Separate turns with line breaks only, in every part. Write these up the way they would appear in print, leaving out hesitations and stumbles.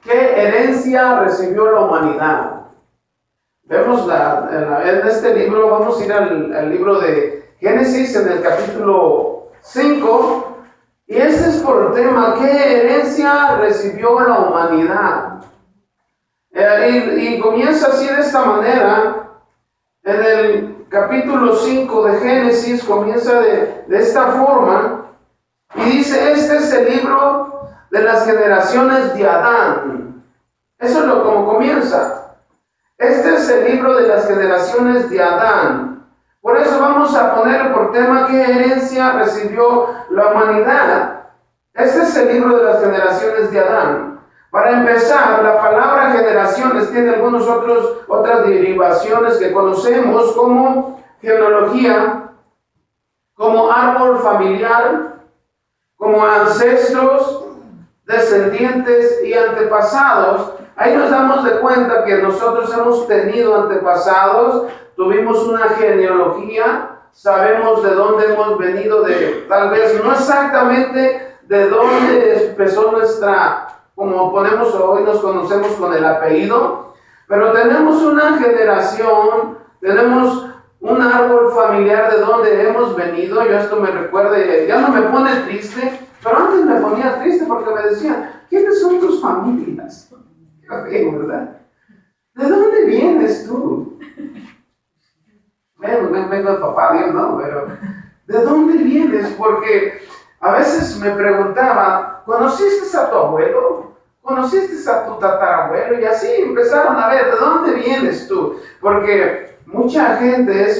¿Qué herencia recibió la humanidad? Vemos en este libro, vamos a ir al libro de Génesis en el capítulo 5, y este es por tema, ¿qué herencia recibió la humanidad? Y comienza así de esta manera, en el capítulo 5 de Génesis, comienza de esta forma, y dice, este es el libro de las generaciones de Adán. Eso es como comienza. Este es el libro de las generaciones de Adán. Por eso vamos a poner por tema qué herencia recibió la humanidad. Este es el libro de las generaciones de Adán. Para empezar, la palabra generaciones tiene otras derivaciones que conocemos como genealogía, como árbol familiar, como ancestros, descendientes y antepasados. Ahí nos damos de cuenta que nosotros hemos tenido antepasados, tuvimos una genealogía, sabemos de dónde hemos venido, tal vez no exactamente de dónde empezó como ponemos hoy, nos conocemos con el apellido, pero tenemos una generación, tenemos un árbol familiar de dónde hemos venido. Yo esto me recuerda, ya no me pone triste, pero antes me ponía triste porque me decían, ¿quiénes son tus familias? ¿Verdad? ¿De dónde vienes tú? Vengo de papá Dios, no, pero ¿de dónde vienes? Porque a veces me preguntaba, ¿conociste a tu abuelo? ¿Conociste a tu tatarabuelo? Y así empezaron a ver, ¿de dónde vienes tú? Porque mucha gente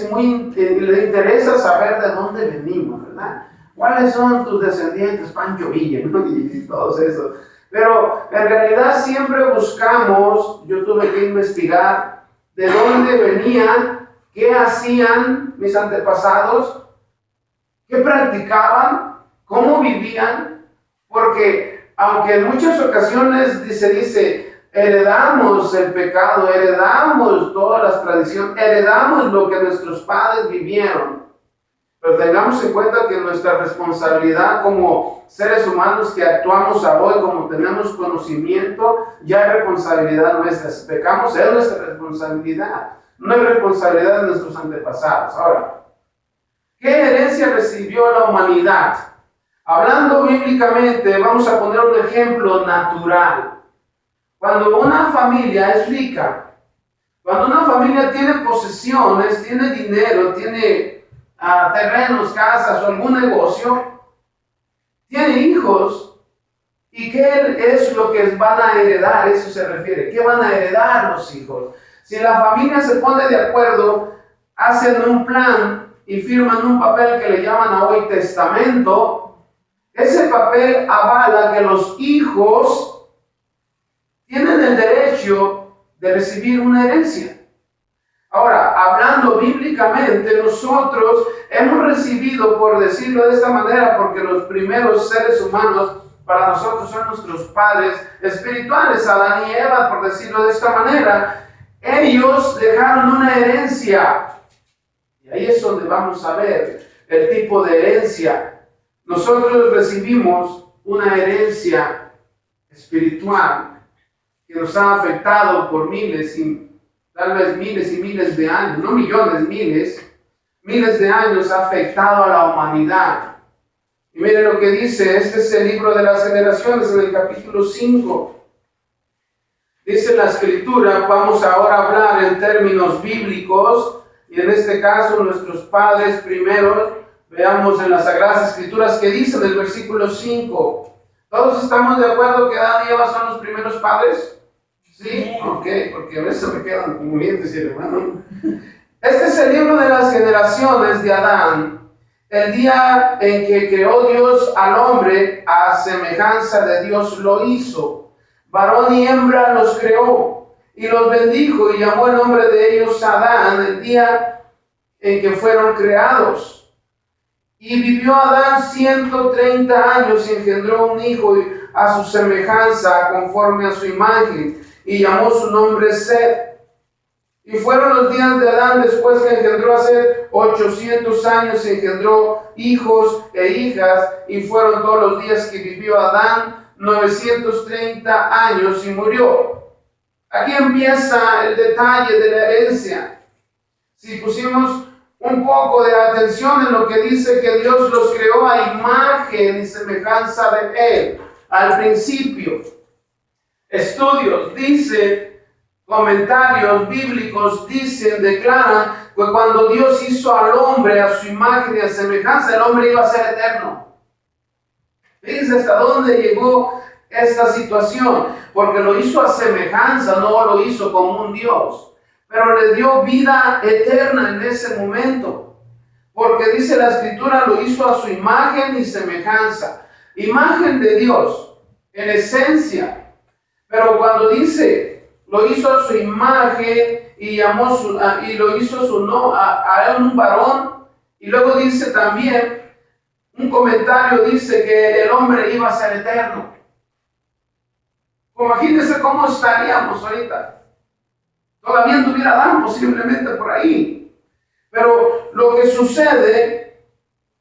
le interesa saber de dónde venimos, ¿verdad? ¿Cuáles son tus descendientes? Pancho Villa, ¿no? Y todos esos. Pero en realidad siempre buscamos, yo tuve que investigar de dónde venían, qué hacían mis antepasados, qué practicaban, cómo vivían, porque aunque en muchas ocasiones se dice, heredamos el pecado, heredamos todas las tradiciones, heredamos lo que nuestros padres vivieron, pero tengamos en cuenta que nuestra responsabilidad como seres humanos que actuamos a hoy, como tenemos conocimiento, ya es responsabilidad nuestra. Si pecamos es nuestra responsabilidad, no es responsabilidad de nuestros antepasados. Ahora, ¿qué herencia recibió la humanidad? Hablando bíblicamente, vamos a poner un ejemplo natural. Cuando una familia es rica, cuando una familia tiene posesiones, tiene dinero, tiene terrenos, casas o algún negocio, tiene hijos, ¿y qué es lo que van a heredar? Eso se refiere. ¿Qué van a heredar los hijos? Si la familia se pone de acuerdo, hacen un plan y firman un papel que le llaman hoy testamento, ese papel avala que los hijos tienen el derecho de recibir una herencia. Ahora, hablando bíblicamente, nosotros hemos recibido, por decirlo de esta manera, porque los primeros seres humanos para nosotros son nuestros padres espirituales, Adán y Eva, por decirlo de esta manera, ellos dejaron una herencia. Y ahí es donde vamos a ver el tipo de herencia. Nosotros recibimos una herencia espiritual que nos ha afectado por tal vez miles y miles de años, no millones, miles de años ha afectado a la humanidad. Y miren lo que dice, este es el libro de las generaciones en el capítulo 5. Dice la escritura, vamos ahora a hablar en términos bíblicos, y en este caso nuestros padres primeros, veamos en las Sagradas Escrituras que dice en el versículo 5. ¿Todos estamos de acuerdo que Adán y Eva son los primeros padres? ¿Sí? Ok, porque a veces me quedan como bien decir, hermano. Este es el libro de las generaciones de Adán, el día en que creó Dios al hombre, a semejanza de Dios lo hizo. Varón y hembra los creó, y los bendijo, y llamó el nombre de ellos Adán, el día en que fueron creados. Y vivió Adán 130 años y engendró un hijo a su semejanza, conforme a su imagen, y llamó su nombre Set. Y fueron los días de Adán después que engendró a Set 800 años, y engendró hijos e hijas, y fueron todos los días que vivió Adán 930 años y murió. Aquí empieza el detalle de la herencia. Si pusimos un poco de atención en lo que dice que Dios los creó a imagen y semejanza de Él, al principio. Estudios dicen, comentarios bíblicos dicen, declaran que cuando Dios hizo al hombre a su imagen y a semejanza, el hombre iba a ser eterno. Fíjense hasta dónde llegó esta situación, porque lo hizo a semejanza, no lo hizo como un Dios, pero le dio vida eterna en ese momento, porque dice la Escritura, lo hizo a su imagen y semejanza, imagen de Dios, en esencia, pero cuando dice, lo hizo a su imagen y lo hizo a un varón, y luego dice también, un comentario dice que el hombre iba a ser eterno. Imagínense cómo estaríamos ahorita. Todavía anduviera Adán posiblemente por ahí. Pero lo que sucede,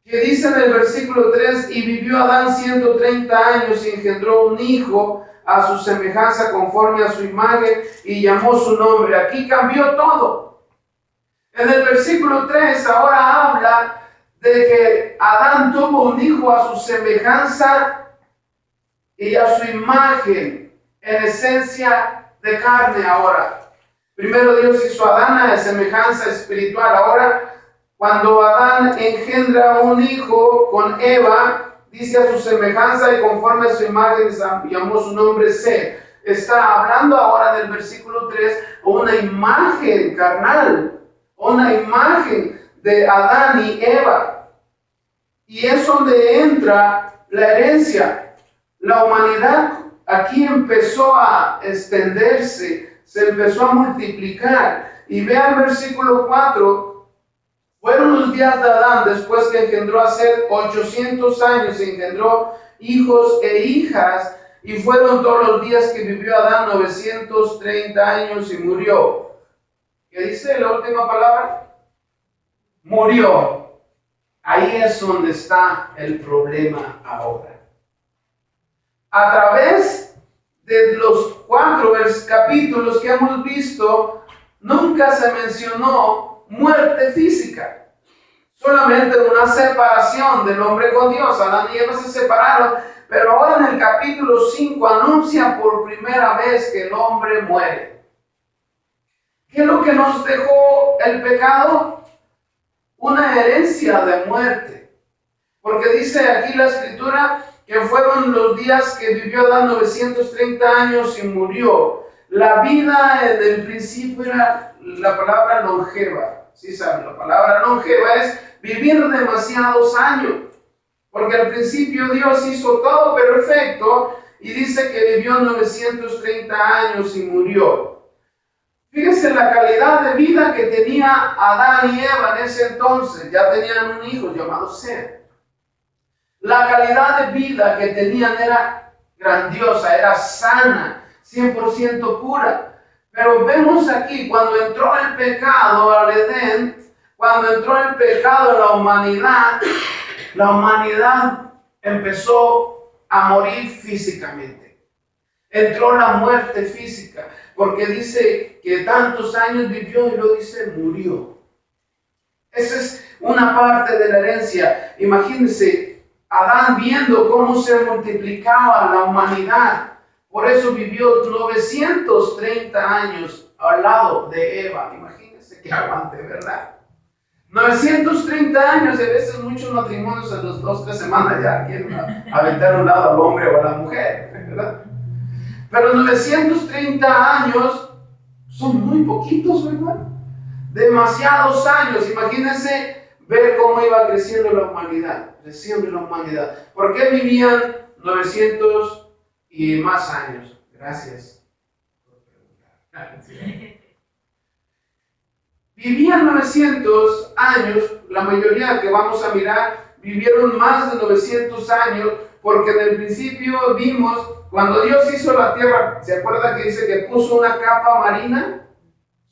que dice en el versículo 3, y vivió Adán 130 años y engendró un hijo a su semejanza conforme a su imagen y llamó su nombre. Aquí cambió todo. En el versículo 3 ahora habla de que Adán tuvo un hijo a su semejanza y a su imagen, en esencia de carne ahora. Primero Dios hizo a Adán a semejanza espiritual. Ahora, cuando Adán engendra un hijo con Eva, dice a su semejanza y conforme a su imagen, llamó su nombre Seth. Está hablando ahora del versículo 3, una imagen carnal, una imagen de Adán y Eva. Y es donde entra la herencia. La humanidad aquí empezó a extenderse, se empezó a multiplicar. Y vean el versículo 4, fueron los días de Adán después que engendró a Seth 800 años, engendró hijos e hijas, y fueron todos los días que vivió Adán 930 años y murió. ¿Qué dice la última palabra? Murió. Ahí es donde está el problema ahora. A través de los 4 capítulos que hemos visto, nunca se mencionó muerte física. Solamente una separación del hombre con Dios. Adán y Eva se separaron, pero ahora en el capítulo 5 anuncia por primera vez que el hombre muere. ¿Qué es lo que nos dejó el pecado? Una herencia de muerte. Porque dice aquí la Escritura que fueron los días que vivió Adán 930 años y murió. La vida del principio era la palabra longeva. ¿Sí saben? La palabra longeva es vivir demasiados años. Porque al principio Dios hizo todo perfecto y dice que vivió 930 años y murió. Fíjense la calidad de vida que tenía Adán y Eva en ese entonces. Ya tenían un hijo llamado Seth. La calidad de vida que tenían era grandiosa, era sana, 100% pura. Pero vemos aquí, cuando entró el pecado al Edén, cuando entró el pecado a la humanidad empezó a morir físicamente. Entró la muerte física. Porque dice que tantos años vivió y luego dice murió. Esa es una parte de la herencia. Imagínense, Adán viendo cómo se multiplicaba la humanidad. Por eso vivió 930 años al lado de Eva. Imagínense que aguante, ¿verdad? 930 años, y a veces muchos matrimonios a las 2 o 3 semanas ya quieren aventar a un lado al hombre o a la mujer, ¿verdad? Pero 930 años son muy poquitos, ¿verdad? Demasiados años. Imagínense ver cómo iba creciendo la humanidad. ¿Por qué vivían 900 y más años? Gracias por preguntar. Vivían 900 años, la mayoría que vamos a mirar, vivieron más de 900 años, porque en el principio vimos, cuando Dios hizo la tierra, ¿se acuerda que dice que puso una capa marina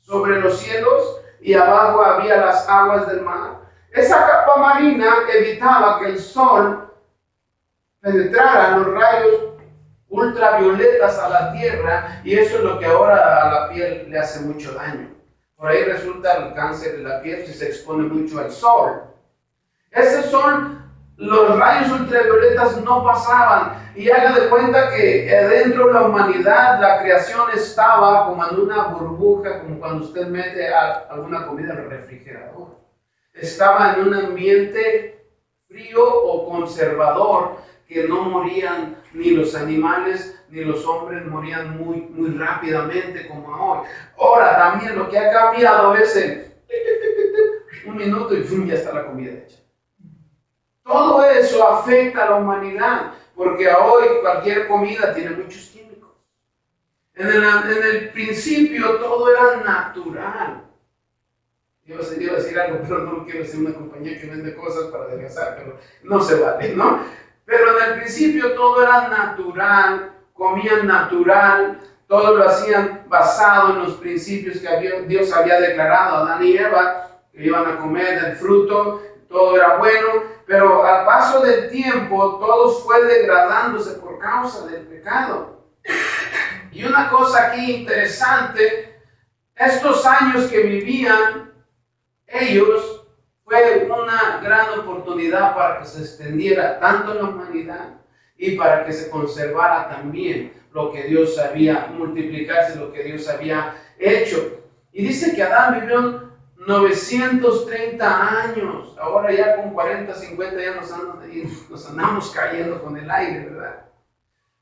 sobre los cielos y abajo había las aguas del mar? Esa capa marina evitaba que el sol penetrara los rayos ultravioletas a la tierra, y eso es lo que ahora a la piel le hace mucho daño. Por ahí resulta el cáncer de la piel si se expone mucho al sol. Esos son los rayos ultravioletas, no pasaban. Y haga de cuenta que dentro de la humanidad la creación estaba como en una burbuja, como cuando usted mete alguna comida en el refrigerador. Estaba en un ambiente frío o conservador, que no morían ni los animales ni los hombres, morían muy rápidamente como hoy. Ahora también lo que ha cambiado es un minuto y ya está la comida hecha. Todo eso afecta a la humanidad, porque hoy cualquier comida tiene muchos químicos. En el principio todo era natural. Iba a decir algo, pero no quiero decir una compañía que vende cosas para adelgazar, pero no se vale, ¿no? Pero en el principio todo era natural, comían natural, todo lo hacían basado en los principios que Dios había declarado a Adán y Eva, que iban a comer del fruto, todo era bueno, pero al paso del tiempo todo fue degradándose por causa del pecado. Y una cosa aquí interesante, estos años que vivían ellos, fue una gran oportunidad para que se extendiera tanto en la humanidad y para que se conservara también lo que Dios había multiplicarse, lo que Dios había hecho. Y dice que Adán vivió 930 años. Ahora ya con 40, 50 ya nos andamos cayendo con el aire, ¿verdad?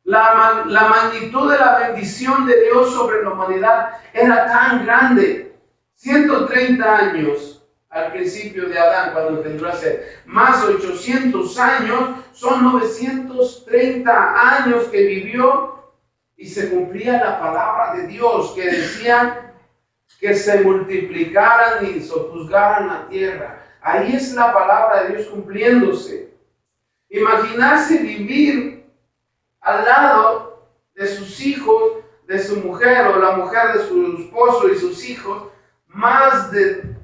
La magnitud de la bendición de Dios sobre la humanidad era tan grande. 130 años al principio de Adán, cuando tendrá ser más 800 años, son 930 años que vivió, y se cumplía la palabra de Dios que decía que se multiplicaran y sojuzgaran la tierra. Ahí es la palabra de Dios cumpliéndose. Imaginarse vivir al lado de sus hijos, de su mujer o la mujer de su esposo y sus hijos, más de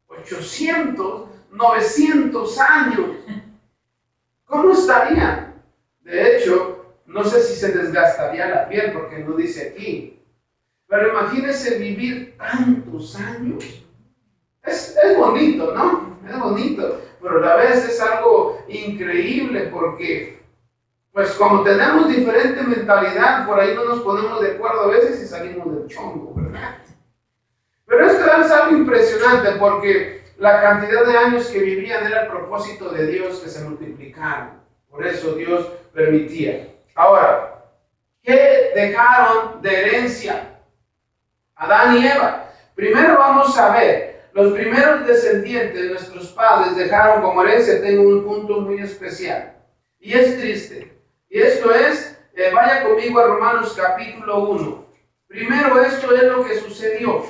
800, 900 años. ¿Cómo estarían? De hecho, no sé si se desgastaría la piel, porque no dice aquí. Pero imagínense vivir tantos años. Es bonito, ¿no? Es bonito. Pero a la vez es algo increíble, porque pues como tenemos diferente mentalidad, por ahí no nos ponemos de acuerdo a veces y salimos del chongo, ¿verdad? Pero esto es algo impresionante, porque la cantidad de años que vivían era el propósito de Dios, que se multiplicaran. Por eso Dios permitía. Ahora, ¿qué dejaron de herencia Adán y Eva? Primero vamos a ver, los primeros descendientes de nuestros padres dejaron como herencia, tengo un punto muy especial, y es triste. Y esto es, vaya conmigo a Romanos capítulo 1. Primero, esto es lo que sucedió.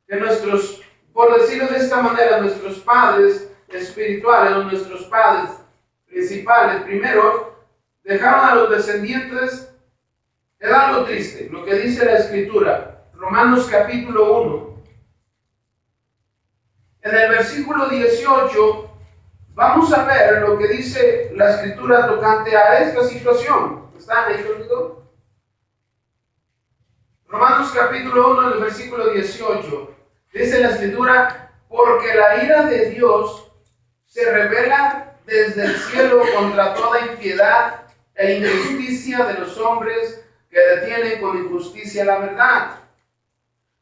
Que nuestros, por decirlo de esta manera, nuestros padres espirituales, o nuestros padres principales, primero, dejaron a los descendientes. Era algo triste, lo que dice la Escritura. Romanos capítulo 1. En el versículo 18, vamos a ver lo que dice la Escritura tocante a esta situación. ¿Están ahí conmigo? Romanos capítulo 1, en el versículo 18. Dice la Escritura: porque la ira de Dios se revela desde el cielo contra toda impiedad e injusticia de los hombres que detienen con injusticia la verdad.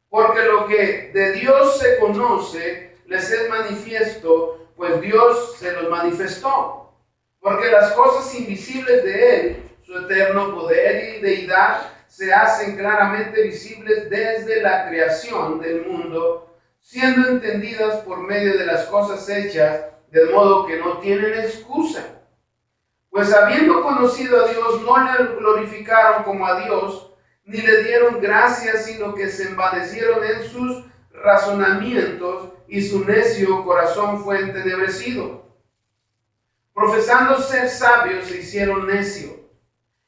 Porque lo que de Dios se conoce les es manifiesto, pues Dios se los manifestó. Porque las cosas invisibles de Él, su eterno poder y deidad, se hacen claramente visibles desde la creación del mundo, siendo entendidas por medio de las cosas hechas, de modo que no tienen excusa. Pues habiendo conocido a Dios, no le glorificaron como a Dios, ni le dieron gracias, sino que se envanecieron en sus razonamientos, y su necio corazón fue entenebrecido. Profesando ser sabios, se hicieron necios,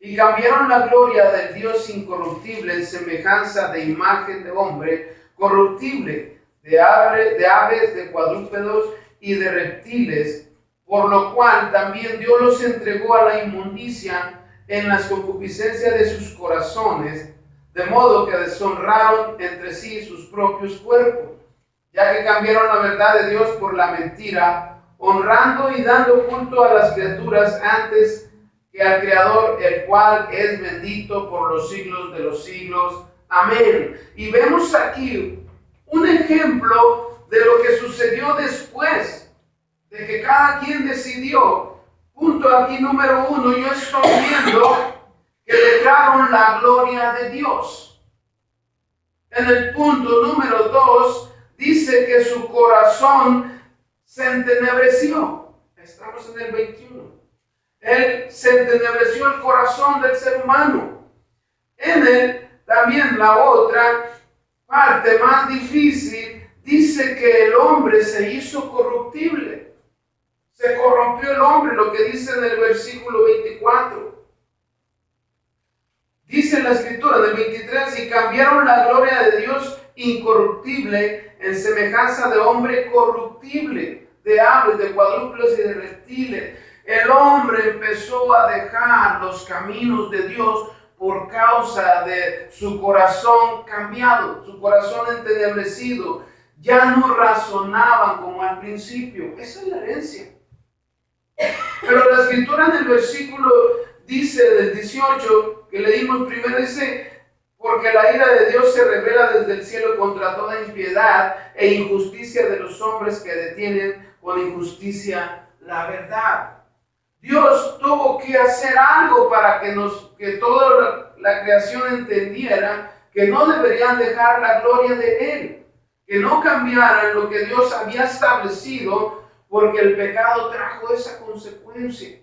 y cambiaron la gloria del Dios incorruptible en semejanza de imagen de hombre corruptible, de aves, de cuadrúpedos y de reptiles, por lo cual también Dios los entregó a la inmundicia en las concupiscencias de sus corazones, de modo que deshonraron entre sí sus propios cuerpos, ya que cambiaron la verdad de Dios por la mentira, honrando y dando culto a las criaturas antes que al Creador, el cual es bendito por los siglos de los siglos. Amén. Y vemos aquí un ejemplo de lo que sucedió después de que cada quien decidió. Punto aquí número 1, yo estoy viendo que dejaron la gloria de Dios. En el punto número 2, dice que su corazón se entenebreció. Estamos en el 21. Él se entenebreció el corazón del ser humano. En él también la otra parte más difícil dice que el hombre se hizo corruptible. Se corrompió el hombre, lo que dice en el versículo 24. Dice en la escritura del 23, y cambiaron la gloria de Dios incorruptible en semejanza de hombre corruptible, de aves, de cuadrúpedos y de reptiles. El hombre empezó a dejar los caminos de Dios por causa de su corazón cambiado, su corazón entenebrecido. Ya no razonaban como al principio. Esa es la herencia. Pero la escritura en el versículo dice del 18, que leímos primero, dice, porque la ira de Dios se revela desde el cielo contra toda impiedad e injusticia de los hombres que detienen con injusticia la verdad. Dios tuvo que hacer algo para que toda la creación entendiera que no deberían dejar la gloria de Él, que no cambiaran lo que Dios había establecido, porque el pecado trajo esa consecuencia.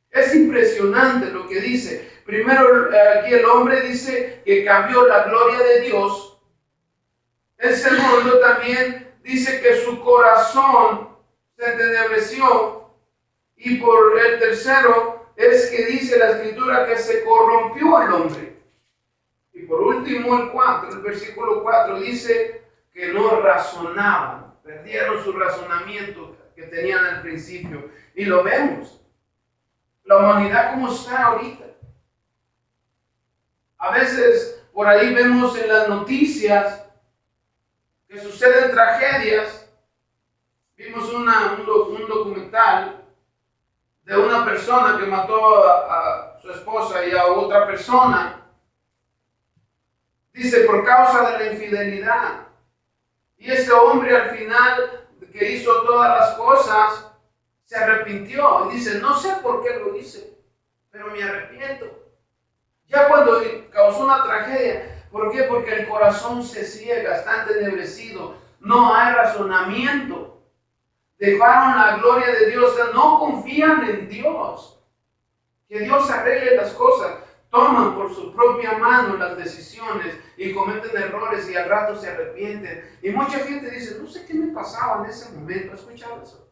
Es impresionante lo que dice. Primero, aquí el hombre dice que cambió la gloria de Dios. El segundo también dice que su corazón se entenebreció. Y por el tercero es que dice la escritura que se corrompió el hombre. Y por último el versículo 4 dice que no razonaban, perdieron su razonamiento que tenían al principio. Y lo vemos. La humanidad como está ahorita. A veces por ahí vemos en las noticias que suceden tragedias. Vimos un documental de una persona que mató a su esposa y a otra persona. Dice, por causa de la infidelidad. Y ese hombre al final que hizo todas las cosas, se arrepintió. Y dice, no sé por qué lo hice, pero me arrepiento. Ya cuando causó una tragedia, ¿por qué? Porque el corazón se ciega, está entenebrecido, no hay razonamiento. Dejaron la gloria de Dios, no confían en Dios, que Dios arregle las cosas, toman por su propia mano las decisiones y cometen errores y al rato se arrepienten. Y mucha gente dice, no sé qué me pasaba en ese momento. ¿Has escuchado eso?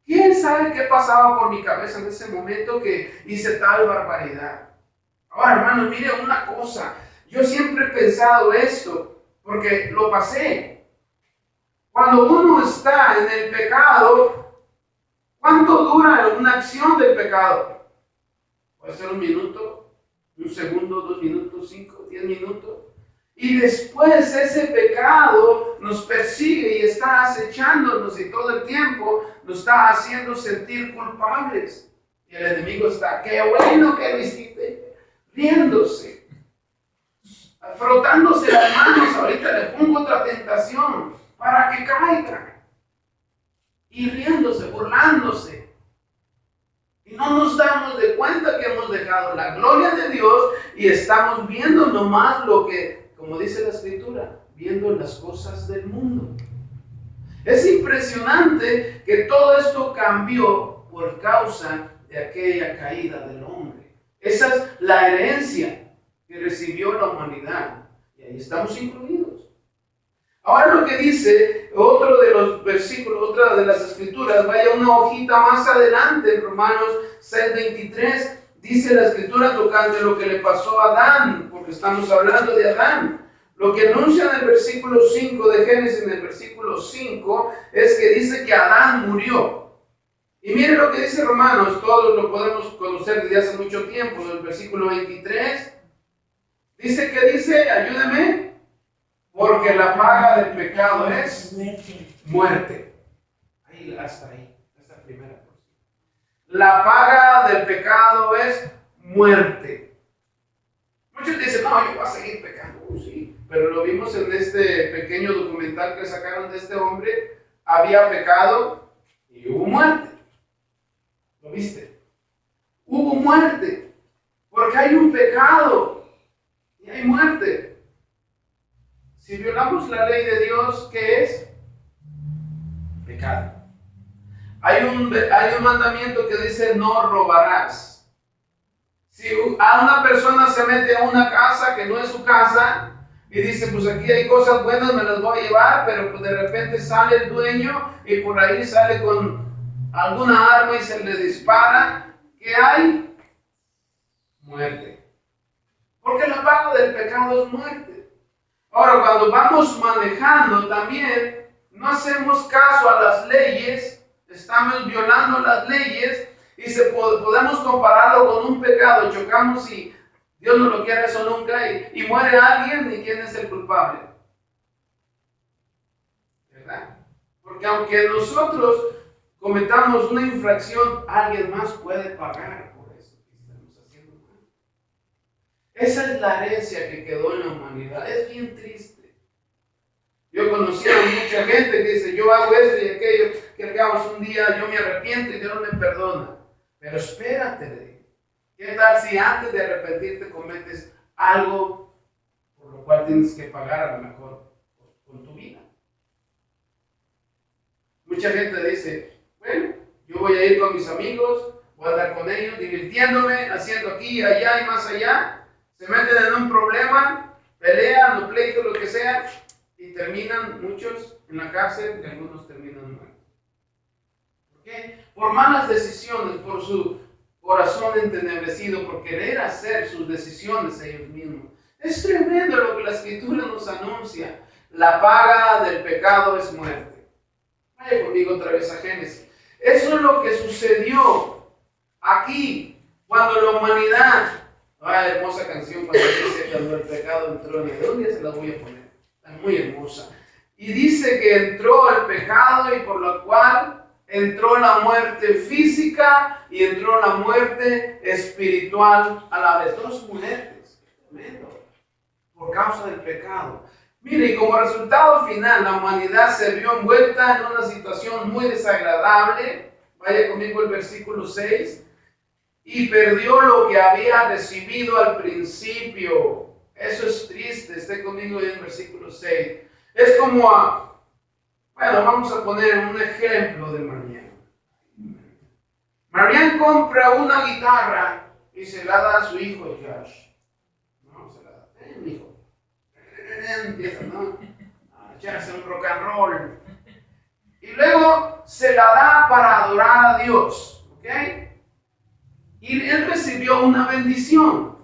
¿Quién sabe qué pasaba por mi cabeza en ese momento que hice tal barbaridad? Ahora, hermanos, mire una cosa, yo siempre he pensado esto, porque lo pasé. Cuando uno está en el pecado, ¿cuánto dura una acción del pecado? Puede ser 1 minuto, 1 segundo, 2 minutos, 5, 10 minutos. Y después ese pecado nos persigue y está acechándonos y todo el tiempo nos está haciendo sentir culpables. Y el enemigo está, qué bueno que lo hiciste, riéndose, frotándose las manos. Ahorita le pongo otra tentación para que caiga. Y riéndose, burlándose. Y no nos damos de cuenta que hemos dejado la gloria de Dios y estamos viendo nomás lo que, como dice la escritura, viendo las cosas del mundo. Es impresionante que todo esto cambió por causa de aquella caída del hombre. Esa es la herencia que recibió la humanidad. Y ahí estamos incluidos. Ahora lo que dice otro de los versículos, otra de las escrituras, vaya una hojita más adelante, en Romanos 6:23, dice la escritura tocante lo que le pasó a Adán, porque estamos hablando de Adán. Lo que anuncia en el versículo 5 de Génesis, en el versículo 5, es que dice que Adán murió. Y miren lo que dice Romanos, todos lo podemos conocer desde hace mucho tiempo, en el versículo 23. Dice que dice, ayúdeme, porque la paga del pecado es muerte. Ahí, hasta esta primera porción. La paga del pecado es muerte. Muchos dicen, no, yo voy a seguir pecando. Sí, pero lo vimos en este pequeño documental que sacaron de este hombre. Había pecado y hubo muerte. ¿Lo viste? Hubo muerte. Porque hay un pecado y hay muerte. Si violamos la ley de Dios, ¿qué es? Pecado. Hay un mandamiento que dice no robarás. Si a una persona se mete a una casa que no es su casa y dice, pues aquí hay cosas buenas, me las voy a llevar, pero pues de repente sale el dueño y por ahí sale con alguna arma y se le dispara, ¿qué hay? Muerte. Porque la paga del pecado es muerte. Ahora, cuando vamos manejando también, no hacemos caso a las leyes, estamos violando las leyes y podemos compararlo con un pecado. Chocamos y Dios no lo quiere eso nunca y muere alguien, ¿y quién es el culpable? ¿Verdad? Porque aunque nosotros cometamos una infracción, alguien más puede pagar por eso que estamos haciendo mal. Esa es la herencia que quedó en la humanidad. Es bien triste. Yo conocí a mucha gente que dice, yo hago esto y aquello, que al cabo un día yo me arrepiento y Dios me perdona. Pero espérate, ¿qué tal si antes de arrepentirte cometes algo por lo cual tienes que pagar a lo mejor con tu vida? Mucha gente dice, bueno, yo voy a ir con mis amigos, voy a andar con ellos, divirtiéndome, haciendo aquí, allá y más allá. Se meten en un problema, pelean o pleito, lo que sea, y terminan muchos en la cárcel y algunos terminan muertos. ¿Por qué? Por malas decisiones, por su corazón entenebrecido, por querer hacer sus decisiones ellos mismos. Es tremendo lo que la Escritura nos anuncia. La paga del pecado es muerte. Vaya conmigo otra vez a Génesis. Eso es lo que sucedió aquí, cuando la humanidad, hermosa canción cuando dice cuando el pecado entró en el, un día se la voy a poner, está muy hermosa. Y dice que entró el pecado y por lo cual entró la muerte física y entró la muerte espiritual a la vez. Dos muertes, tremendo, por causa del pecado. Mire, y como resultado final, la humanidad se vio envuelta en una situación muy desagradable. Vaya conmigo el versículo 6. Y perdió lo que había recibido al principio. Eso es triste. Esté conmigo en el versículo 6. Es como bueno, vamos a poner un ejemplo de Marian. Marian compra una guitarra y se la da a su hijo Josh. No, se la da. Mi hijo. Empieza, ¿no? A echarse un rock and roll. Y luego se la da para adorar a Dios. ¿Ok? Y él recibió una bendición.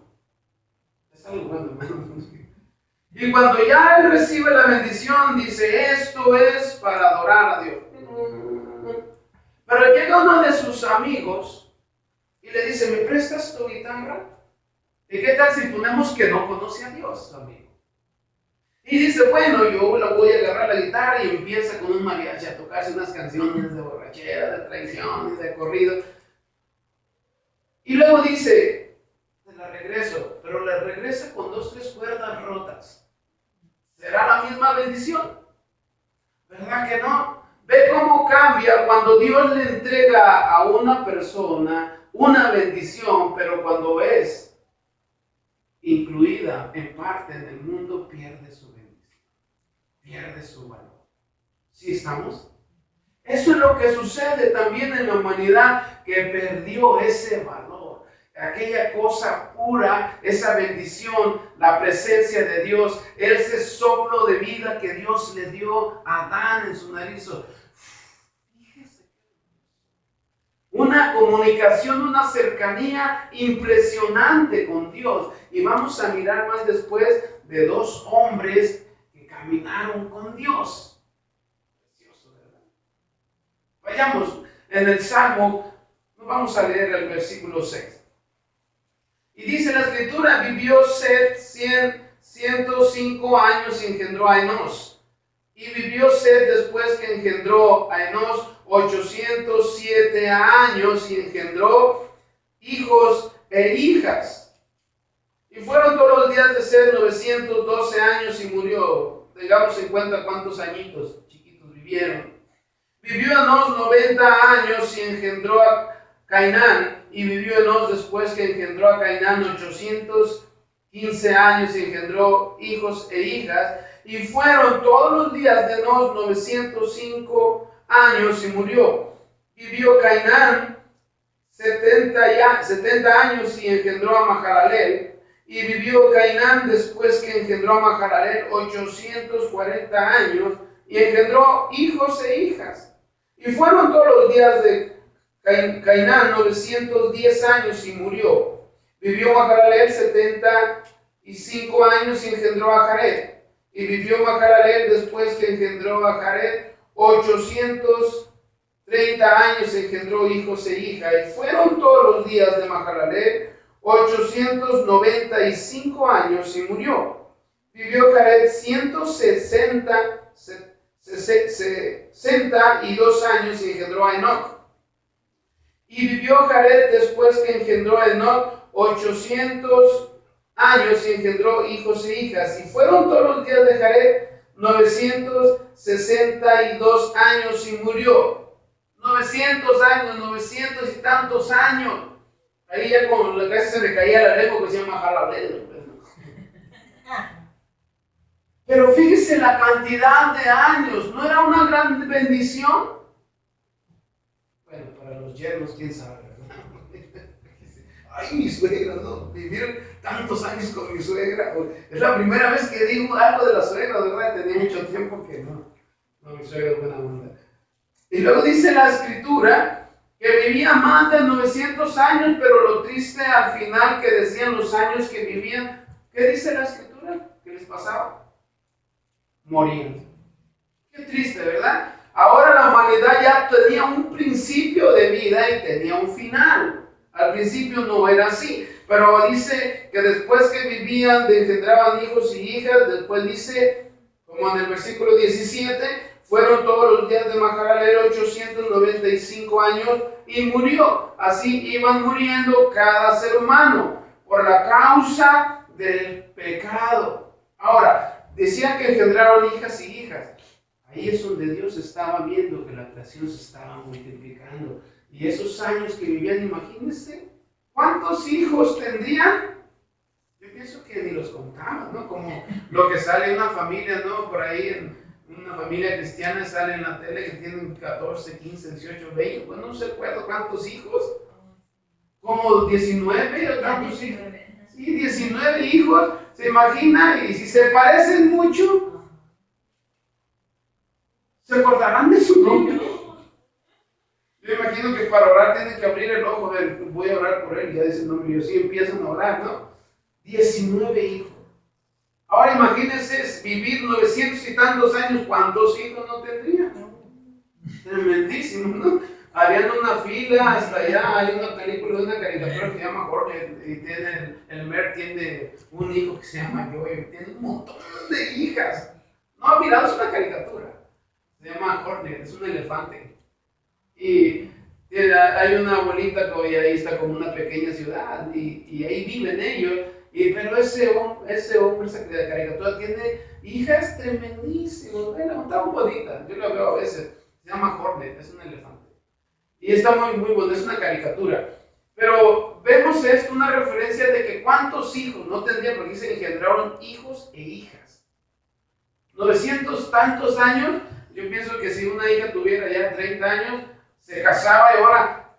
Es algo bueno, hermano. Y cuando ya él recibe la bendición, dice, esto es para adorar a Dios. Pero llega uno de sus amigos y le dice, ¿me prestas tu guitarra? ¿Y qué tal si ponemos que no conoce a Dios, amigo? Y dice, bueno, yo la voy a agarrar la guitarra y empieza con un mariachi a tocarse unas canciones de borrachera, de traición, de corrido. Y luego dice, te la regreso, pero la regresa con 2, 3 cuerdas rotas. ¿Será la misma bendición? ¿Verdad que no? Ve cómo cambia cuando Dios le entrega a una persona una bendición, pero cuando es incluida en parte en el mundo, pierde su bendición, pierde su valor. ¿Sí estamos? Eso es lo que sucede también en la humanidad, que perdió ese valor, aquella cosa pura, esa bendición, la presencia de Dios, ese soplo de vida que Dios le dio a Adán en su nariz. Fíjese, una comunicación, una cercanía impresionante con Dios. Y vamos a mirar más después de 2 hombres que caminaron con Dios. Precioso, ¿verdad? Vayamos. en el Salmo, vamos a leer el versículo 6. Y dice la escritura, vivió Set 105 años y engendró a Enos. Y vivió Set después que engendró a Enos 807 años y engendró hijos e hijas. Y fueron todos los días de Set 912 años y murió. Tengamos en cuenta cuántos añitos chiquitos vivieron. Vivió Enos 90 años y engendró a Cainán. Y vivió Enos después que engendró a Cainán 815 años y engendró hijos e hijas. Y fueron todos los días de Enos 905 años y murió. Vivió Cainán 70 años y engendró a Mahalalel. Y vivió Cainán después que engendró a Mahalalel 840 años y engendró hijos e hijas. Y fueron todos los días de Cainán 910 años y murió. Vivió Mahalalel 75 años y engendró a Jared. Y vivió Mahalalel después que engendró a Jared 830 años y engendró hijos e hijas. Y fueron todos los días de Mahalalel 895 años y murió. Vivió Jared 162 años y engendró a Enoc. Y vivió Jared después que engendró a Enoc 800 años y engendró hijos e hijas. Y fueron todos los días de Jared 962 años y murió. 900 años, 900 y tantos años. Ahí ya como casi se me caía la lengua que se llama Mahalalel. Pero fíjese la cantidad de años. ¿No era una gran bendición? Bueno, para los yernos, quién sabe. Ay, mi suegra, ¿no? Vivir tantos años con mi suegra. Es la primera vez que digo algo de la suegra, de verdad. Tenía mucho tiempo que no. No, mi suegra es buena onda. Y luego dice la escritura que vivía más de 900 años, pero lo triste al final que decían los años que vivían, ¿qué dice la escritura? ¿Qué les pasaba? Morían. Qué triste, ¿verdad? Ahora la humanidad ya tenía un principio de vida y tenía un final. Al principio no era así, pero dice que después que vivían, engendraban hijos y hijas, después dice, como en el versículo 17, fueron todos los días de Mahalalel 895 años y murió. Así iban muriendo cada ser humano por la causa del pecado. Ahora, decía que engendraron hijas y hijas. Ahí es donde Dios estaba viendo que la creación se estaba multiplicando. Y esos años que vivían, imagínense, ¿cuántos hijos tendrían? Yo pienso que ni los contaban, ¿no? Como lo que sale en una familia, ¿no? Por ahí en una familia cristiana sale en la tele que tienen 14, 15, 18, 20, pues no se acuerdo cuántos hijos, como 19 o tantos hijos. Sí, 19 hijos, se imagina, y si se parecen mucho, se acordarán de su nombre. Yo imagino que para orar tienen que abrir el ojo, voy a orar por él, ya dice el nombre, y así empiezan a orar, ¿no? 19 hijos. Ahora imagínense vivir 900 y tantos años, ¿cuántos hijos no tendrían? Tremendísimo, ¿no? Habían una fila hasta allá, hay una película de una caricatura que se llama Hornet, y tiene el Mer tiene un hijo que se llama Joey, tiene un montón de hijas. No, mirad, es una caricatura, se llama Hornet, es un elefante. Y hay una abuelita que ahí está como una pequeña ciudad, y ahí viven ellos. Pero ese hombre, esa caricatura, tiene hijas tremendísimas. Está muy bonita, yo la veo a veces. Se llama Hornet, es un elefante. Y está muy, muy bonita, es una caricatura. Pero vemos esto, una referencia de que cuántos hijos no tendrían, porque se engendraron hijos e hijas. 900 tantos años, yo pienso que si una hija tuviera ya 30 años, se casaba y ahora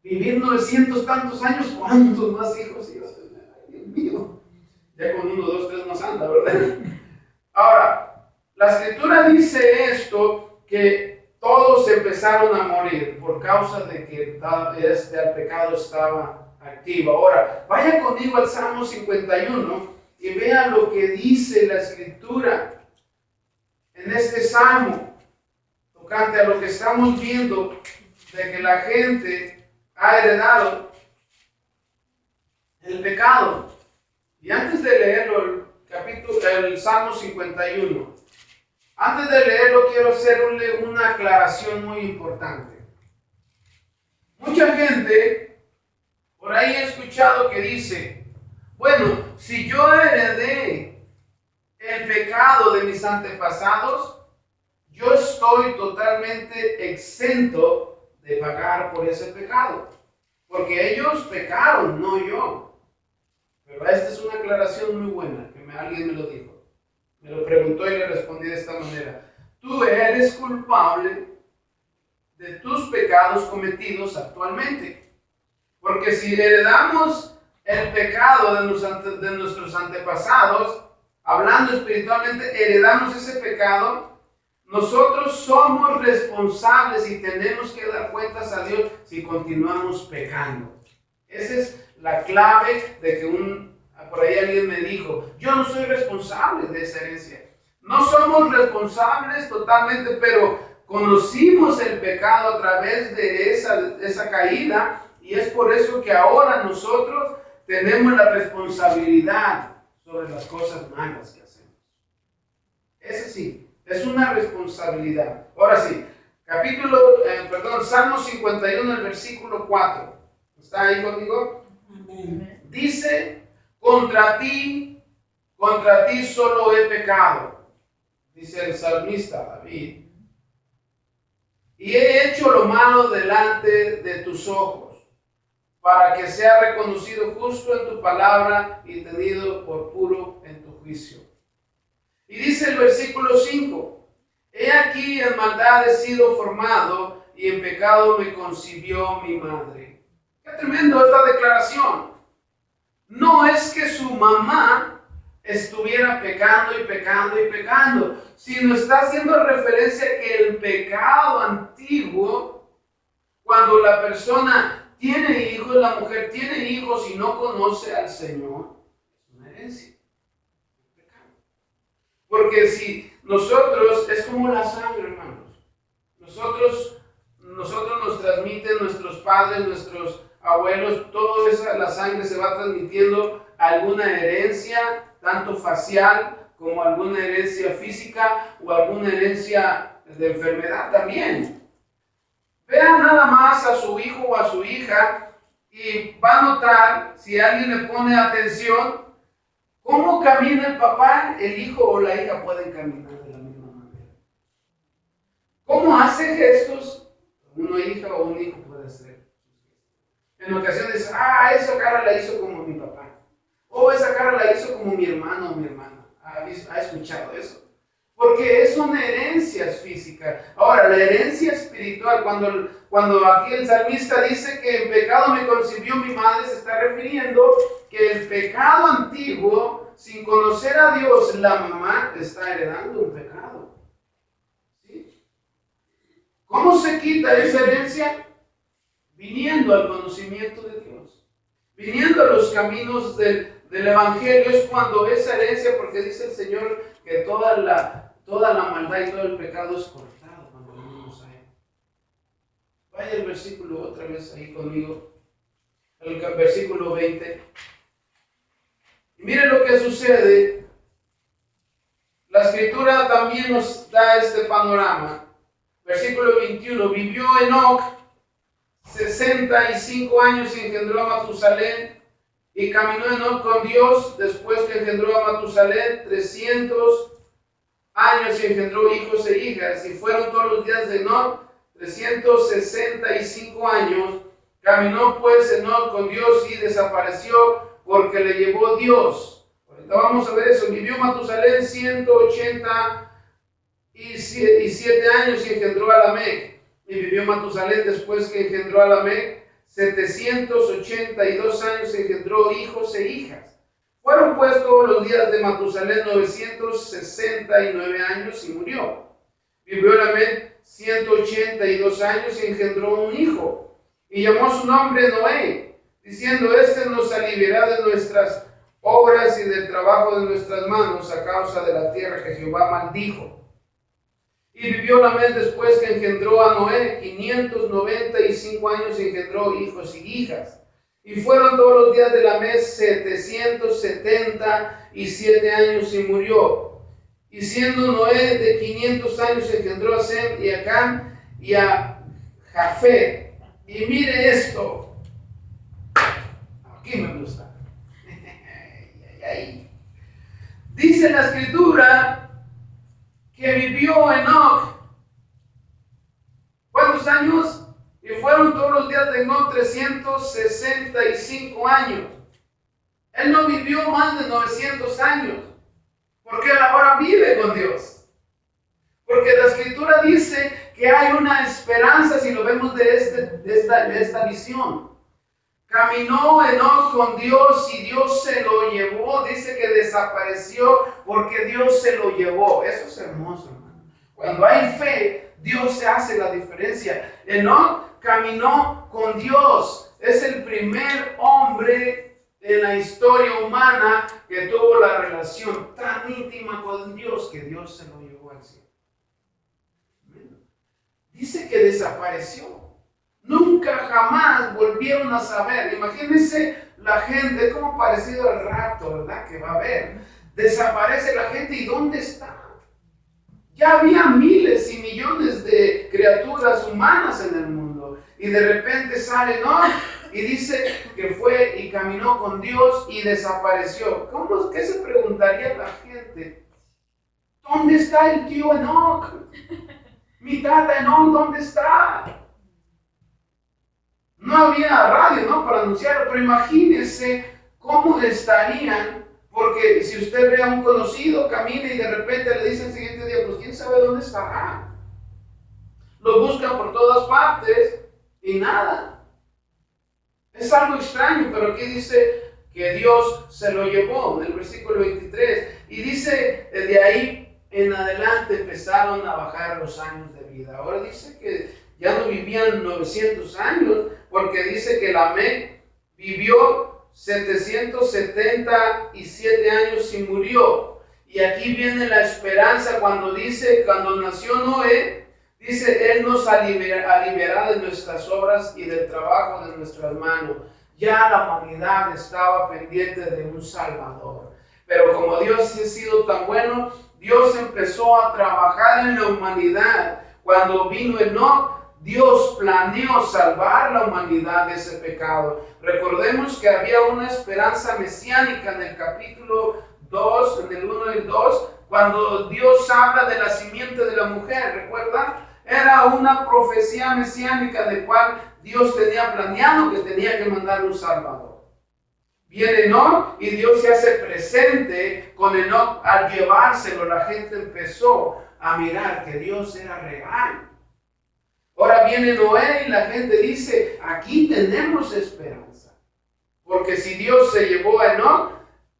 vivir 900 tantos años, ¿cuántos más hijos iba a tener? Dios mío, ya con 1, 2, 3 nos anda, ¿verdad? Ahora, la escritura dice esto, que todos empezaron a morir por causa de que el pecado estaba activo. Ahora, vaya conmigo al Salmo 51 y vean lo que dice la escritura en este salmo, tocante a lo que estamos viendo de que la gente ha heredado el pecado. Y antes de leerlo, el Salmo 51, antes de leerlo quiero hacerle una aclaración muy importante. Mucha gente por ahí he escuchado que dice, bueno, si yo heredé el pecado de mis antepasados, yo estoy totalmente exento de pagar por ese pecado, porque ellos pecaron, no yo. Pero esta es una aclaración muy buena, que alguien me lo dijo. Me lo preguntó y le respondí de esta manera. Tú eres culpable de tus pecados cometidos actualmente. Porque si heredamos el pecado de nuestros antepasados, hablando espiritualmente, heredamos ese pecado, nosotros somos responsables y tenemos que dar cuentas a Dios si continuamos pecando. Esa es la clave de que por ahí alguien me dijo, yo no soy responsable de esa herencia. No somos responsables totalmente, pero conocimos el pecado a través de esa caída, y es por eso que ahora nosotros tenemos la responsabilidad sobre las cosas malas que hacemos. Ese sí, es una responsabilidad. Ahora sí, Salmo 51, el versículo 4. ¿Está ahí conmigo? Amén. Dice, contra ti solo he pecado, dice el salmista David, y he hecho lo malo delante de tus ojos, para que sea reconocido justo en tu palabra y tenido por puro en tu juicio. Y dice el versículo 5, he aquí en maldad he sido formado, y en pecado me concibió mi madre. Qué tremendo esta declaración. No es que su mamá estuviera pecando y pecando y pecando, sino está haciendo referencia a que el pecado antiguo, cuando la persona tiene hijos, la mujer tiene hijos y no conoce al Señor, es una herencia. Porque si nosotros, es como la sangre, hermanos, nosotros nos transmiten nuestros padres, nuestros abuelos, toda la sangre se va transmitiendo alguna herencia, tanto facial como alguna herencia física o alguna herencia de enfermedad también. Vean nada más a su hijo o a su hija y va a notar, si alguien le pone atención, cómo camina el papá, el hijo o la hija pueden caminar de la misma manera. Cómo hace gestos, una hija o un hijo puede hacer. En ocasiones, esa cara la hizo como mi papá. O esa cara la hizo como mi hermano o mi hermana. ¿Ha escuchado eso? Porque son herencias físicas. Ahora, la herencia espiritual, cuando aquí el salmista dice que en pecado me concibió mi madre, se está refiriendo que el pecado antiguo, sin conocer a Dios, la mamá está heredando un pecado. ¿Sí? ¿Cómo se quita esa herencia? Viniendo al conocimiento de Dios, viniendo a los caminos del Evangelio. Es cuando esa herencia, porque dice el Señor que toda la maldad y todo el pecado es cortado cuando venimos a Él. Vaya el versículo otra vez ahí conmigo, el versículo 20. Y miren lo que sucede. La Escritura también nos da este panorama. Versículo 21, vivió Enoc 65 años y engendró a Matusalén, y caminó Enoc con Dios después que engendró a Matusalén 300 años y engendró hijos e hijas, y fueron todos los días de Enoc 365 años. Caminó pues Enoc con Dios y desapareció porque le llevó Dios. Ahorita vamos a ver eso. Vivió Matusalén 187 años y engendró a Lamec. Y vivió Matusalén después que engendró a Lamec 782 años y engendró hijos e hijas. Fueron pues todos los días de Matusalén 969 años y murió. Vivió Lamec 182 años y engendró un hijo, y llamó su nombre Noé, diciendo: este nos aliviará de nuestras obras y del trabajo de nuestras manos a causa de la tierra que Jehová maldijo. Y vivió Lamec después que engendró a Noé 595 años y engendró hijos y hijas. Y fueron todos los días de Lamec 777 años y murió. Y siendo Noé de 500 años engendró a Sem y a Cam y a Jafet. Y mire esto. Aquí me gusta. Dice la escritura que vivió Enoc. ¿Cuántos años? Y fueron todos los días de Enoc 365 años. Él no vivió más de 900 años. Porque él ahora vive con Dios. Porque la escritura dice que hay una esperanza si lo vemos de esta visión. Caminó Enoc con Dios y Dios se lo llevó. Dice que desapareció porque Dios se lo llevó. Eso es hermoso, hermano. Cuando hay fe, Dios se hace la diferencia. Enoc caminó con Dios. Es el primer hombre en la historia humana que tuvo la relación tan íntima con Dios que Dios se lo llevó al cielo. Dice que desapareció. Nunca jamás volvieron a saber. Imagínense la gente como parecido al rapto, ¿verdad? Que va a haber. Desaparece la gente y ¿dónde está? Ya había miles y millones de criaturas humanas en el mundo. Y de repente sale, ¿no? Y dice que fue y caminó con Dios y desapareció. ¿Qué se preguntaría la gente? ¿Dónde está el tío Enoc? Mi tata Enoc, ¿dónde está? No había radio, ¿no? Para anunciarlo, pero imagínense cómo estarían, porque si usted ve a un conocido, camina y de repente le dice el siguiente día, pues quién sabe dónde estará. Lo buscan por todas partes y nada. Es algo extraño, pero aquí dice que Dios se lo llevó, en el versículo 23, y dice, de ahí en adelante empezaron a bajar los años de vida. Ahora dice que ya no vivían 900 años, porque dice que Lamec vivió 777 años y murió. Y aquí viene la esperanza cuando nació Noé, dice, Él nos aliviará de nuestras obras y del trabajo de nuestras manos. Ya la humanidad estaba pendiente de un Salvador. Pero como Dios ha sido tan bueno, Dios empezó a trabajar en la humanidad. Cuando vino Enoc, Dios planeó salvar la humanidad de ese pecado. Recordemos que había una esperanza mesiánica en el capítulo 2, en el 1 y el 2, cuando Dios habla de la simiente de la mujer, ¿recuerdan? Era una profecía mesiánica de cual Dios tenía planeado que tenía que mandar un Salvador. Viene Enoc y Dios se hace presente con Enoc. Al llevárselo, la gente empezó a mirar que Dios era real. Ahora viene Noé y la gente dice, aquí tenemos esperanza. Porque si Dios se llevó a Enoc,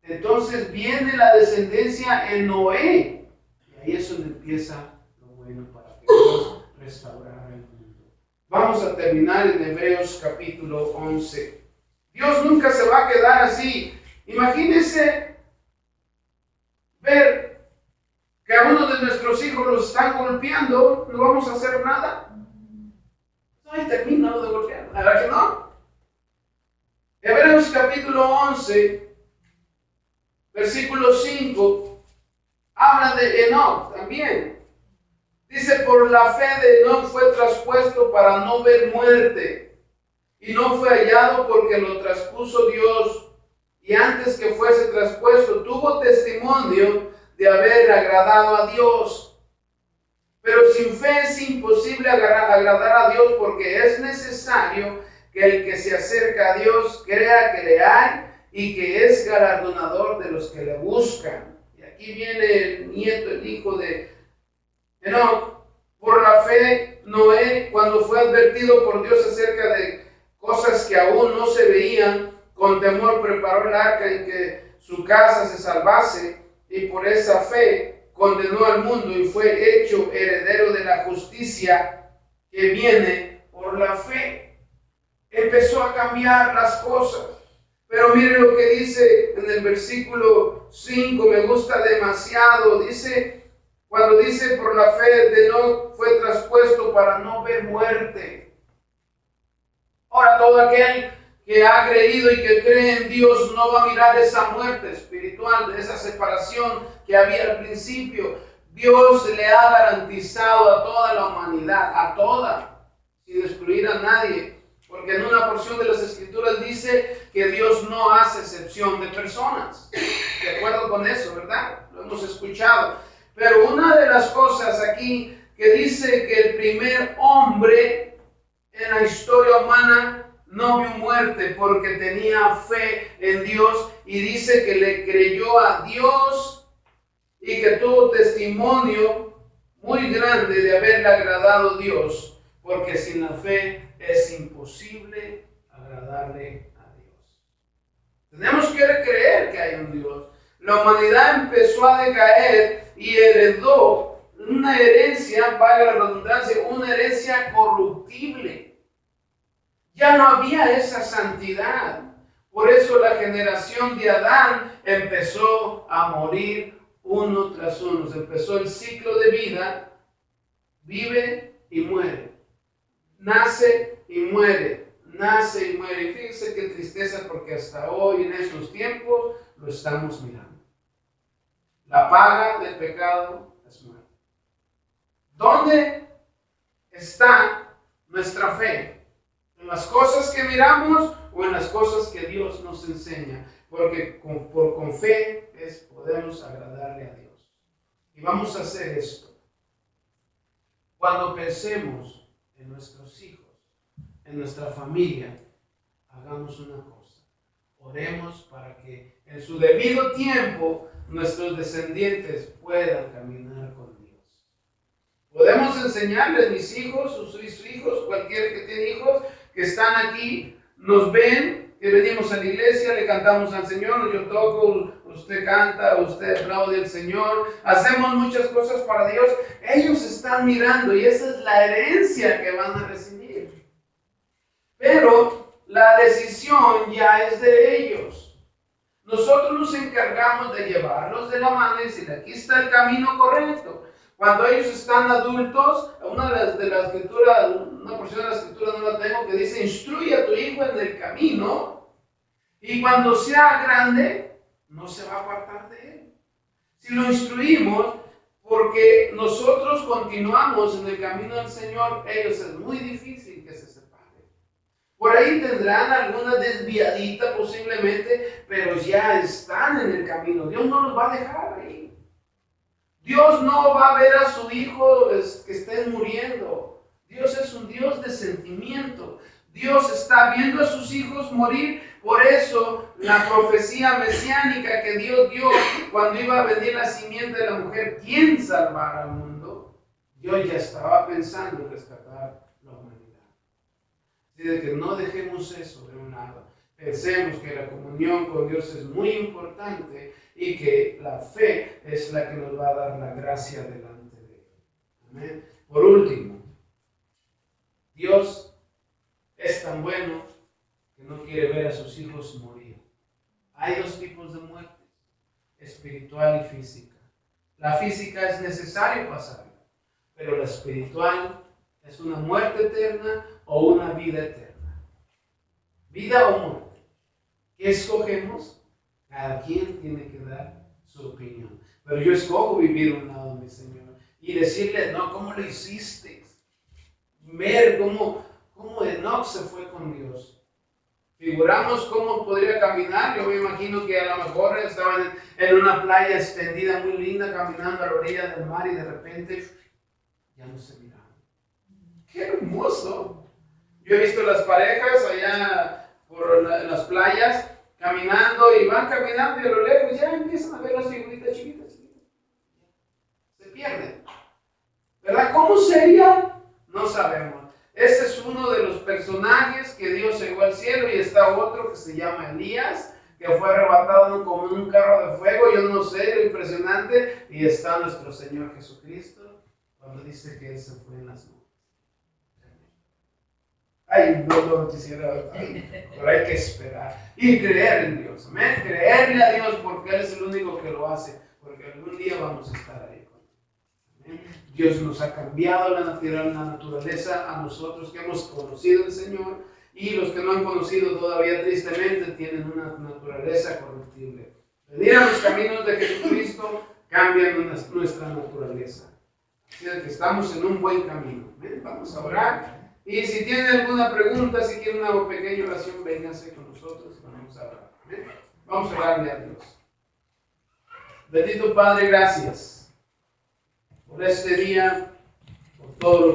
entonces viene la descendencia en Noé. Y ahí es donde empieza lo bueno para que Dios restaurara el mundo. Vamos a terminar en Hebreos capítulo 11. Dios nunca se va a quedar así. Imagínense ver que a uno de nuestros hijos los están golpeando, no vamos a hacer nada. Ay, termina de golpear, ¿verdad que no? Hebreos capítulo 11, versículo 5, habla de Enoc también. Dice, por la fe de Enoc fue traspuesto para no ver muerte, y no fue hallado porque lo traspuso Dios, y antes que fuese traspuesto tuvo testimonio de haber agradado a Dios. Pero sin fe es imposible agradar a Dios, porque es necesario que el que se acerca a Dios crea que le hay y que es galardonador de los que le buscan. Y aquí viene el nieto, el hijo de Enoc. Por la fe, Noé, cuando fue advertido por Dios acerca de cosas que aún no se veían, con temor preparó el arca en que su casa se salvase, y por esa fe condenó al mundo y fue hecho heredero de la justicia que viene por la fe. Empezó a cambiar las cosas. Pero miren lo que dice en el versículo 5, me gusta demasiado. Dice, Cuando dice por la fe de Enoc fue traspuesto para no ver muerte. Ahora todo aquel que ha creído y que cree en Dios no va a mirar esa muerte espiritual, esa separación que había al principio. Dios le ha garantizado a toda la humanidad, a toda, sin excluir a nadie. Porque en una porción de las Escrituras dice que Dios no hace excepción de personas. De acuerdo con eso, ¿verdad? Lo hemos escuchado. Pero una de las cosas aquí que dice que el primer hombre en la historia humana no vio muerte porque tenía fe en Dios y dice que le creyó a Dios y que tuvo testimonio muy grande de haberle agradado a Dios, porque sin la fe es imposible agradarle a Dios. Tenemos que creer que hay un Dios. La humanidad empezó a decaer y heredó una herencia, valga la redundancia, una herencia corruptible. Ya no había esa santidad. Por eso la generación de Adán empezó a morir uno tras uno. Se empezó el ciclo de vida. Vive y muere. Nace y muere. Nace y muere. Y fíjense qué tristeza, porque hasta hoy en estos tiempos lo estamos mirando. La paga del pecado es muerte. ¿Dónde está nuestra fe? ¿En las cosas que miramos o en las cosas que Dios nos enseña? Porque con fe podemos agradarle a Dios. Y vamos a hacer esto. Cuando pensemos en nuestros hijos, en nuestra familia, hagamos una cosa. Oremos para que en su debido tiempo nuestros descendientes puedan caminar con Dios. Podemos enseñarles, mis hijos, sus hijos, cualquiera que tiene hijos, que están aquí, nos ven, que venimos a la iglesia, le cantamos al Señor, yo toco, usted canta, usted aplaude al Señor, hacemos muchas cosas para Dios. Ellos están mirando y esa es la herencia que van a recibir. Pero la decisión ya es de ellos. Nosotros nos encargamos de llevarlos de la mano y decir, aquí está el camino correcto. Cuando ellos están adultos, una de las escrituras, una porción de la escritura no la tengo, que dice, instruye a tu hijo en el camino, y cuando sea grande, no se va a apartar de él. Si lo instruimos, porque nosotros continuamos en el camino del Señor, ellos es muy difícil que se separen. Por ahí tendrán alguna desviadita posiblemente, pero ya están en el camino. Dios no los va a dejar ahí. Dios no va a ver a su hijo que estén muriendo. Dios es un Dios de sentimiento. Dios está viendo a sus hijos morir. Por eso la profecía mesiánica que Dios dio cuando iba a venir la simiente de la mujer, ¿quién salvará al mundo? Dios ya estaba pensando en rescatar la humanidad. Así de que no dejemos eso de un lado. Pensemos que la comunión con Dios es muy importante y que la fe es la que nos va a dar la gracia delante de Él. Amén. Por último, Dios es tan bueno que no quiere ver a sus hijos morir. Hay dos tipos de muertes, espiritual y física. La física es necesario pasarla, pero la espiritual es una muerte eterna o una vida eterna. Vida o muerte. ¿Qué escogemos? Cada quien tiene que dar su opinión. Pero yo escojo vivir a un lado de mi Señor y decirle, no, ¿cómo lo hiciste? Ver cómo Enoc se fue con Dios. Figuramos cómo podría caminar. Yo me imagino que a lo mejor estaban en una playa extendida muy linda, caminando a la orilla del mar y de repente ya no se miraban. ¡Qué hermoso! Yo he visto las parejas allá por las playas caminando y van caminando y a lo lejos ya empiezan a ver las figuritas chiquitas. Se pierden. ¿Verdad? ¿Cómo sería? No sabemos. Este es uno de los personajes que Dios llevó al cielo y está otro que se llama Elías, que fue arrebatado como en un carro de fuego. Yo no sé, lo impresionante. Y está nuestro Señor Jesucristo cuando dice que Él se fue en las nubes. Ay, no quisiera, pero hay que esperar y creer en Dios. Amén. Creerle a Dios porque Él es el único que lo hace, porque algún día vamos a estar ahí con Él. Dios nos ha cambiado la naturaleza a nosotros que hemos conocido al Señor, y los que no han conocido todavía tristemente tienen una naturaleza corruptible. Venir a los caminos de Jesucristo cambian nuestra naturaleza. Así que estamos en un buen camino. Vamos a orar. Y si tienen alguna pregunta, si quieren una pequeña oración, vénganse con nosotros y vamos a orar. Vamos a orarle a Dios. Bendito Padre, gracias por este día, por todo lo